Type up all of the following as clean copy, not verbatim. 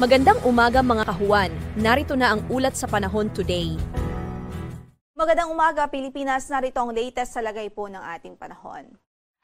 Magandang umaga mga kahuwan. Narito na ang ulat sa panahon today. Magandang umaga Pilipinas, narito ang latest sa lagay po ng ating panahon.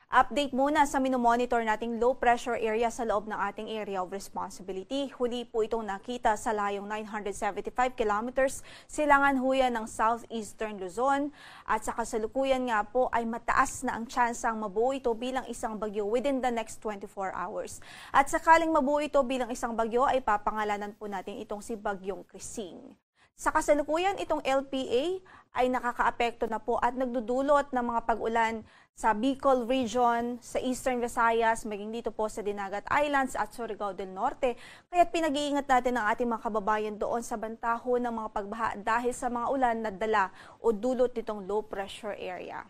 Update muna sa minomonitor nating low pressure area sa loob ng ating area of responsibility. Huli po itong nakita sa layong 975 kilometers silangan huyan ng southeastern Luzon at sa kasalukuyan nga po ay mataas na ang tsansang mabuo ito bilang isang bagyo within the next 24 hours. At sakaling mabuo ito bilang isang bagyo ay papangalanan po natin itong si Bagyong Krising. Sa kasalukuyan, itong LPA ay nakakaapekto na po at nagdudulot ng mga pag-ulan sa Bicol Region, sa Eastern Visayas, maging dito po sa Dinagat Islands at Surigao del Norte. Kaya't pinag-iingat natin ang ating mga kababayan doon sa bantaho ng mga pagbaha dahil sa mga ulan na dala o dulot nitong low pressure area.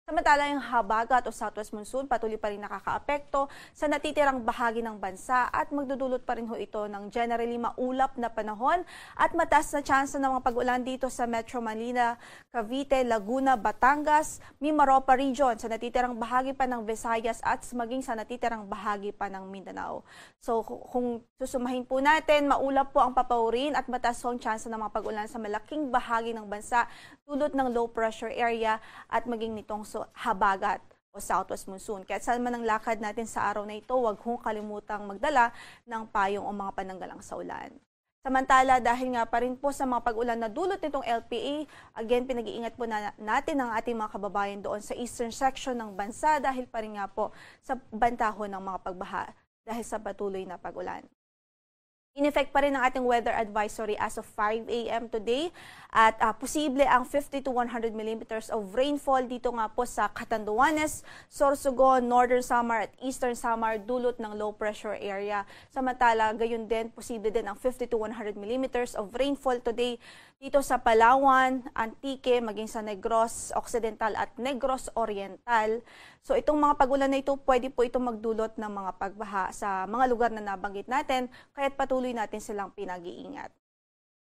Samantala yung habagat o southwest monsoon patuloy pa rin nakakaapekto sa natitirang bahagi ng bansa at magdudulot pa rin ho ito ng generally maulap na panahon at mataas na tsansa ng mga pag-ulan dito sa Metro Manila, Cavite, Laguna, Batangas, Mimaropa Region, sa natitirang bahagi pa ng Visayas at maging sa natitirang bahagi pa ng Mindanao. So kung susumahin po natin, maulap po ang papaurin at mataas ang tsansa ng mga pag-ulan sa malaking bahagi ng bansa dulot ng low pressure area at maging nitong habagat o southwest monsoon. Kaya saan man ang lakad natin sa araw na ito, huwag kong kalimutang magdala ng payong o mga pananggalang sa ulan. Samantala, dahil nga pa rin po sa mga pag-ulan na dulot nitong LPA, again, pinag-iingat po natin ang ating mga kababayan doon sa eastern section ng bansa dahil pa rin nga po sa bantahon ng mga pagbaha dahil sa patuloy na pag-ulan. In-effect pa rin ang ating weather advisory as of 5 a.m. today at posible ang 50 to 100 millimeters of rainfall dito nga po sa Catanduanes, Sorsogon, Northern Samar at Eastern Samar dulot ng low pressure area. Samantala, gayon din, posible din ang 50 to 100 millimeters of rainfall today dito sa Palawan, Antique, maging sa Negros Occidental at Negros Oriental. So itong mga pag-ulan na ito, pwede po itong magdulot ng mga pagbaha sa mga lugar na nabanggit natin, kaya't patuloy natin silang pinag-iingat.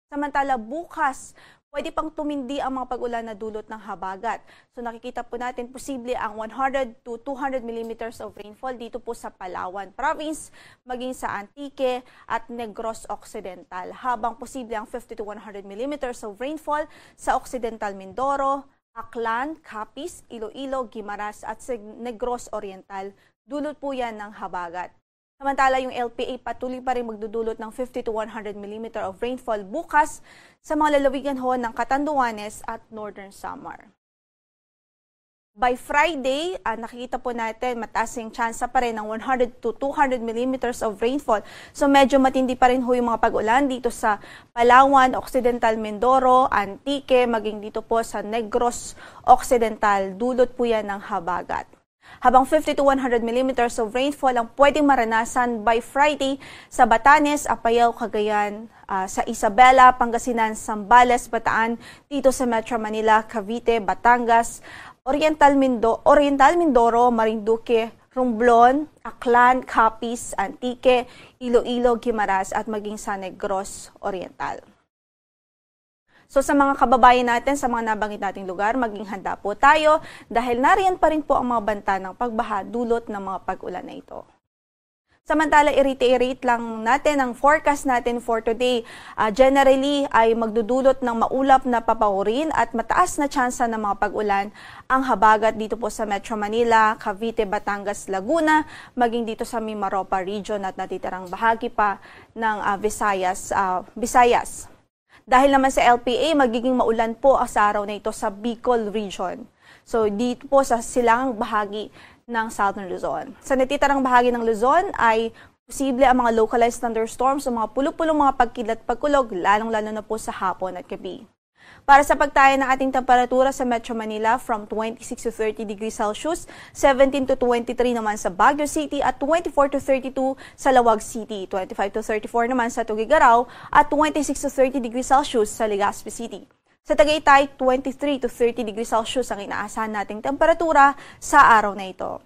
Samantala bukas, pwede pang tumindi ang mga pag-ulan na dulot ng habagat. So nakikita po natin posible ang 100 to 200 millimeters of rainfall dito po sa Palawan Province, maging sa Antique at Negros Occidental. Habang posible ang 50 to 100 millimeters of rainfall sa Occidental Mindoro, Aklan, Capiz, Iloilo, Guimaras at Negros Oriental. Dulot po yan ng habagat. Samantala, yung LPA patuloy pa rin magdudulot ng 50 to 100 mm of rainfall bukas sa mga lalawigan ho ng Catanduanes at Northern Samar. By Friday, nakikita po natin mataas yung tsansa pa rin ng 100 to 200 mm of rainfall. So medyo matindi pa rin ho yung mga pag-ulan dito sa Palawan, Occidental Mindoro, Antique, maging dito po sa Negros Occidental. Dulot po yan ng habagat. Habang 50 to 100 millimeters of rainfall ang pwedeng maranasan by Friday sa Batanes, Apayao, Cagayan, sa Isabela, Pangasinan, Zambales, Bataan, dito sa Metro Manila, Cavite, Batangas, Oriental Mindoro, Marinduque, Romblon, Aklan, Capiz, Antique, Iloilo, Guimaras at maging sa Negros Oriental. So sa mga kababayan natin, sa mga nabanggit nating lugar, maging handa po tayo dahil nariyan pa rin po ang mga banta ng pagbaha dulot ng mga pag-ulan na ito. Samantala, i-reiterate lang natin ang forecast natin for today. Generally ay magdudulot ng maulap na papaurin at mataas na tsansa ng mga pag-ulan ang habagat dito po sa Metro Manila, Cavite, Batangas, Laguna, maging dito sa Mimaropa Region at natitirang bahagi pa ng Visayas. Dahil naman sa LPA, magiging maulan po sa araw na ito sa Bicol Region. So dito po sa silangang bahagi ng Southern Luzon. Sa natitirang bahagi ng Luzon ay posible ang mga localized thunderstorms o mga pulo-pulong mga pagkilat-pagkulog, lalong-lalo na po sa hapon at gabi. Para sa pagtaya ng ating temperatura sa Metro Manila from 26 to 30 degrees Celsius, 17 to 23 naman sa Baguio City at 24 to 32 sa Lawag City, 25 to 34 naman sa Tuguegarao at 26 to 30 degrees Celsius sa Legazpi City. Sa Tagaytay, 23 to 30 degrees Celsius ang inaasahan nating temperatura sa araw na ito.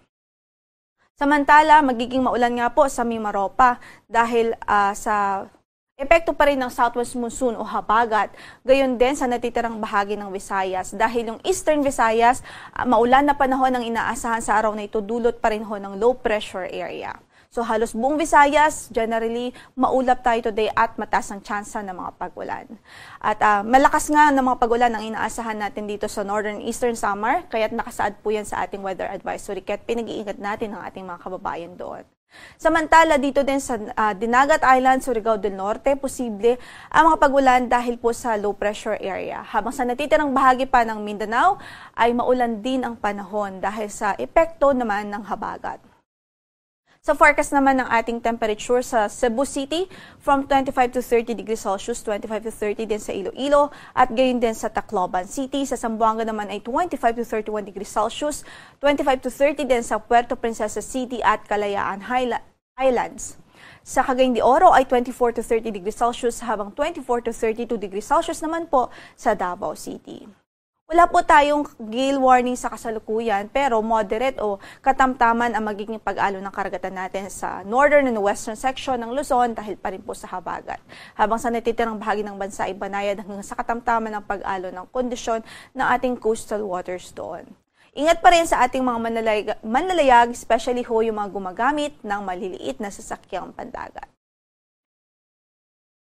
Samantala, magiging maulan nga po sa Mimaropa dahil sa epekto pa rin ng southwest monsoon o habagat, gayon din sa natitirang bahagi ng Visayas. Dahil yung Eastern Visayas, maulan na panahon ang inaasahan sa araw na ito, dulot pa rin ho ng low pressure area. So halos buong Visayas, generally, maulap tayo today at mataas ang tsansa ng mga pag-ulan. At malakas nga ng mga pag-ulan ang inaasahan natin dito sa Northern Eastern Samar, kaya't nakasaad po yan sa ating weather advisory, kaya't pinag-iingat natin ang ating mga kababayan doon. Samantala, dito din sa Dinagat Island, Surigao del Norte, posible ang mga pag-ulan dahil po sa low pressure area. Habang sa natitirang bahagi pa ng Mindanao, ay maulan din ang panahon dahil sa epekto naman ng habagat. Sa forecast naman ng ating temperature sa Cebu City, from 25 to 30 degrees Celsius, 25 to 30 din sa Iloilo, at gayon din sa Tacloban City. Sa Zamboanga naman ay 25 to 31 degrees Celsius, 25 to 30 din sa Puerto Princesa City at Kalayaan Islands. Sa Cagayan de Oro ay 24 to 30 degrees Celsius, habang 24 to 32 degrees Celsius naman po sa Davao City. Wala po tayong gale warning sa kasalukuyan, pero moderate o katamtaman ang magiging pag-alo ng karagatan natin sa northern and western section ng Luzon dahil pa rin po sa habagat. Habang sa natitirang bahagi ng bansa ay banayad hanggang sa katamtaman ng pag-alo ng kondisyon ng ating coastal waters doon. Ingat pa rin sa ating mga manlalayag, especially ho yung mga gumagamit ng maliliit na sasakyang pandagat.